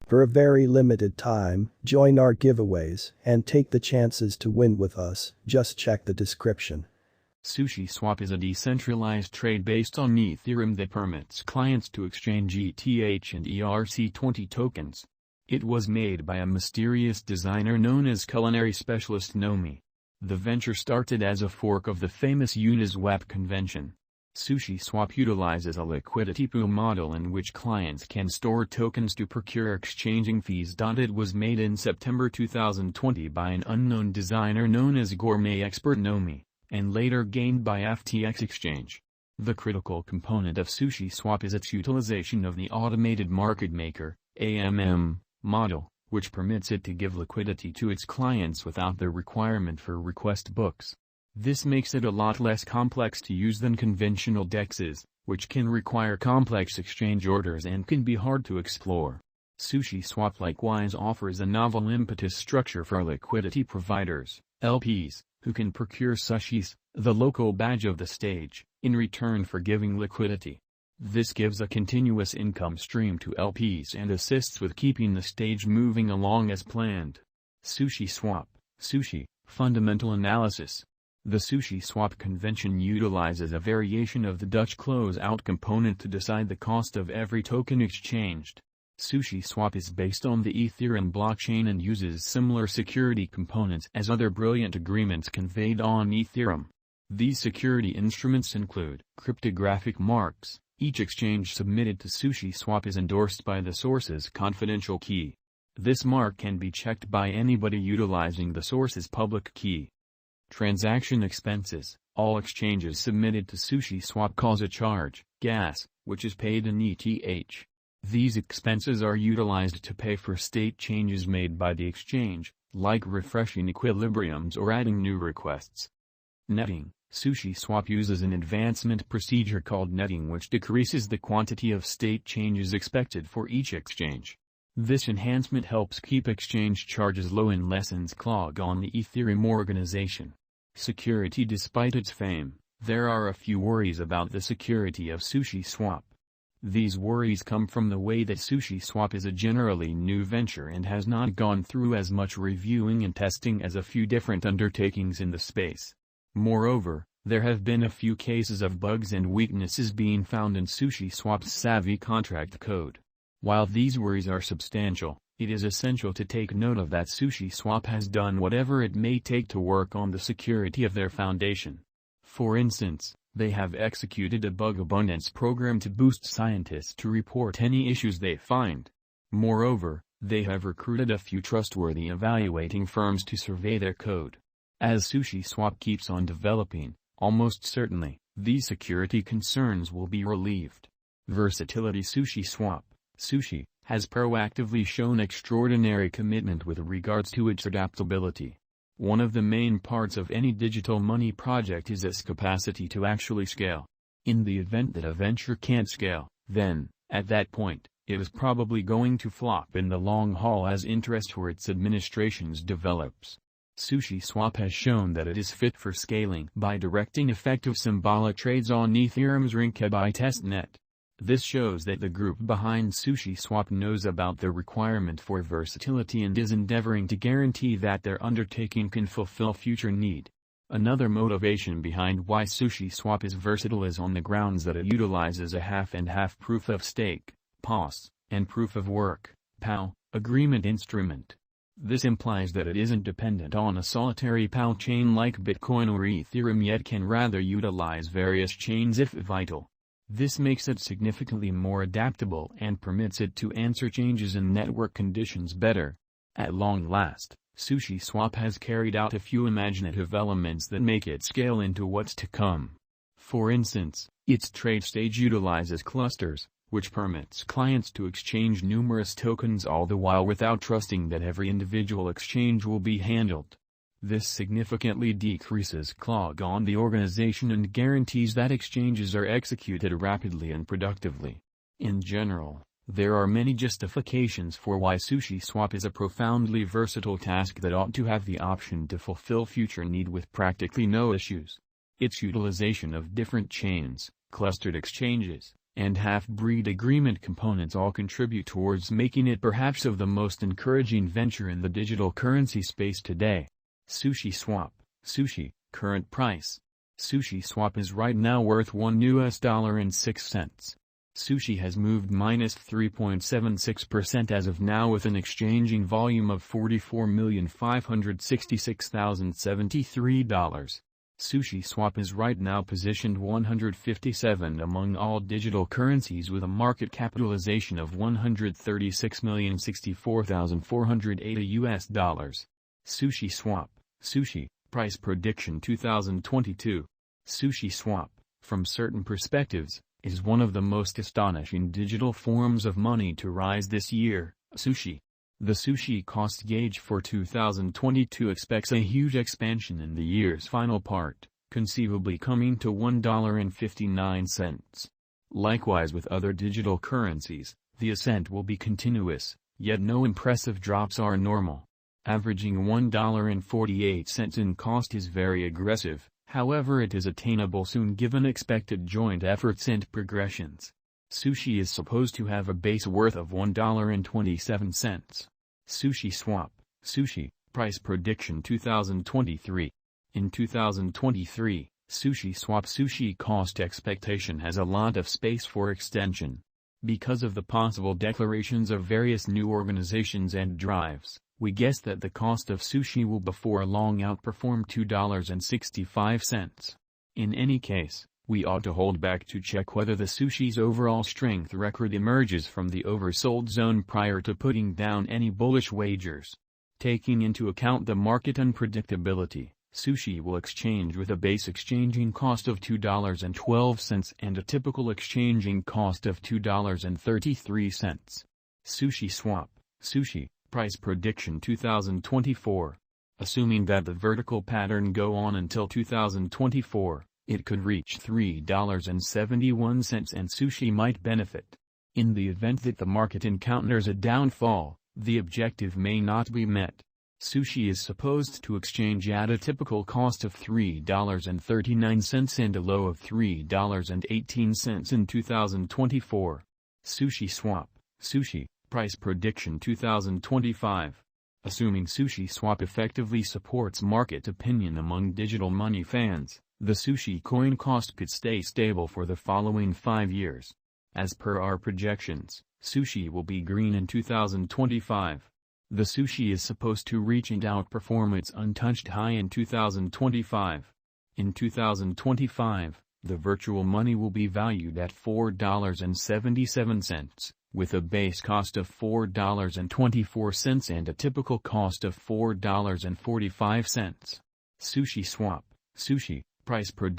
For a very limited time, join our giveaways and take the chances to win with us. Just check the description. Sushiswap is a decentralized trade based on Ethereum that permits clients to exchange ETH and ERC20 tokens. It was made by a mysterious designer known as culinary specialist Nomi. The venture started as a fork of the famous Uniswap convention. Sushiswap utilizes a liquidity pool model in which clients can store tokens to procure exchanging fees. It was made in September 2020 by an unknown designer known as gourmet expert Nomi, and later gained by FTX Exchange. The critical component of Sushiswap is its utilization of the automated market maker (AMM) model, which permits it to give liquidity to its clients without the requirement for request books. This makes it a lot less complex to use than conventional DEXs, which can require complex exchange orders and can be hard to explore. Sushiswap likewise offers a novel impetus structure for liquidity providers, LPs, who can procure Sushis, the local badge of the stage, in return for giving liquidity. This gives a continuous income stream to LPs and assists with keeping the stage moving along as planned. Sushiswap, Sushi, Fundamental Analysis. The Sushiswap convention utilizes a variation of the Dutch close-out component to decide the cost of every token exchanged. Sushiswap is based on the Ethereum blockchain and uses similar security components as other brilliant agreements conveyed on Ethereum. These security instruments include cryptographic marks. Each exchange submitted to Sushiswap is endorsed by the source's confidential key. This mark can be checked by anybody utilizing the source's public key. Transaction expenses. All exchanges submitted to Sushiswap cause a charge, gas, which is paid in ETH. These expenses are utilized to pay for state changes made by the exchange, like refreshing equilibriums or adding new requests. Netting. Sushiswap uses an advancement procedure called netting which decreases the quantity of state changes expected for each exchange. This enhancement helps keep exchange charges low and lessens clog on the Ethereum organization. Security. Despite its fame, there are a few worries about the security of Sushiswap. These worries come from the way that Sushiswap is a generally new venture and has not gone through as much reviewing and testing as a few different undertakings in the space. Moreover, there have been a few cases of bugs and weaknesses being found in Sushiswap's savvy contract code. While these worries are substantial, it is essential to take note of that Sushiswap has done whatever it may take to work on the security of their foundation. For instance, they have executed a bug abundance program to boost scientists to report any issues they find. Moreover, they have recruited a few trustworthy evaluating firms to survey their code. As Sushiswap keeps on developing, almost certainly, these security concerns will be relieved. Versatility. Sushiswap, Sushi, has proactively shown extraordinary commitment with regards to its adaptability. One of the main parts of any digital money project is its capacity to actually scale. In the event that a venture can't scale, then, at that point, it is probably going to flop in the long haul as interest for its administrations develops. Sushiswap has shown that it is fit for scaling by directing effective symbolic trades on Ethereum's Rinkebi testnet. This shows that the group behind Sushiswap knows about the requirement for versatility and is endeavoring to guarantee that their undertaking can fulfill future need. Another motivation behind why Sushiswap is versatile is on the grounds that it utilizes a half-and-half proof of stake (POS) and proof of work (POW) agreement instrument. This implies that it isn't dependent on a solitary POW chain like Bitcoin or Ethereum, yet can rather utilize various chains if vital. This makes it significantly more adaptable and permits it to answer changes in network conditions better. At long last, Sushiswap has carried out a few imaginative elements that make it scale into what's to come. For instance, its trade stage utilizes clusters, which permits clients to exchange numerous tokens all the while without trusting that every individual exchange will be handled. This significantly decreases clog on the organization and guarantees that exchanges are executed rapidly and productively. In general, there are many justifications for why Sushiswap is a profoundly versatile task that ought to have the option to fulfill future need with practically no issues. Its utilization of different chains, clustered exchanges, and half-breed agreement components all contribute towards making it perhaps of the most encouraging venture in the digital currency space today. Sushiswap, Sushi, current price. Sushiswap is right now worth $1.06. Sushi has moved -3.76% as of now with an exchanging volume of $44,566,073. Sushiswap is right now positioned 157 among all digital currencies with a market capitalization of $136,064,480. Sushiswap, Sushi, price prediction 2022. Sushiswap, from certain perspectives, is one of the most astonishing digital forms of money to rise this year. Sushi. The Sushi cost gauge for 2022 expects a huge expansion in the year's final part, conceivably coming to $1.59. Likewise with other digital currencies, the ascent will be continuous, yet no impressive drops are normal. Averaging $1.48 in cost is very aggressive, however it is attainable soon given expected joint efforts and progressions. Sushi is supposed to have a base worth of $1.27. Sushiswap, Sushi, price prediction 2023. In 2023, Sushiswap Sushi cost expectation has a lot of space for extension. Because of the possible declarations of various new organizations and drives, we guess that the cost of sushi will before long outperform $2.65. In any case, we ought to hold back to check whether the sushi's overall strength record emerges from the oversold zone prior to putting down any bullish wagers. Taking into account the market unpredictability, sushi will exchange with a base exchanging cost of $2.12 and a typical exchanging cost of $2.33. Sushiswap, Sushi, price prediction 2024. Assuming that the vertical pattern go on until 2024, it could reach $3.71 and sushi might benefit. In the event that the market encounters a downfall, the objective may not be met. Sushi is supposed to exchange at a typical cost of $3.39 and a low of $3.18 in 2024. Sushiswap, Sushi, price prediction 2025. Assuming Sushiswap effectively supports market opinion among digital money fans, the sushi coin cost could stay stable for the following 5 years. As per our projections, sushi will be green in 2025. The sushi is supposed to reach and outperform its untouched high in 2025. In 2025, the virtual money will be valued at $4.77, with a base cost of $4.24 and a typical cost of $4.45. Sushiswap, Sushi, price prediction.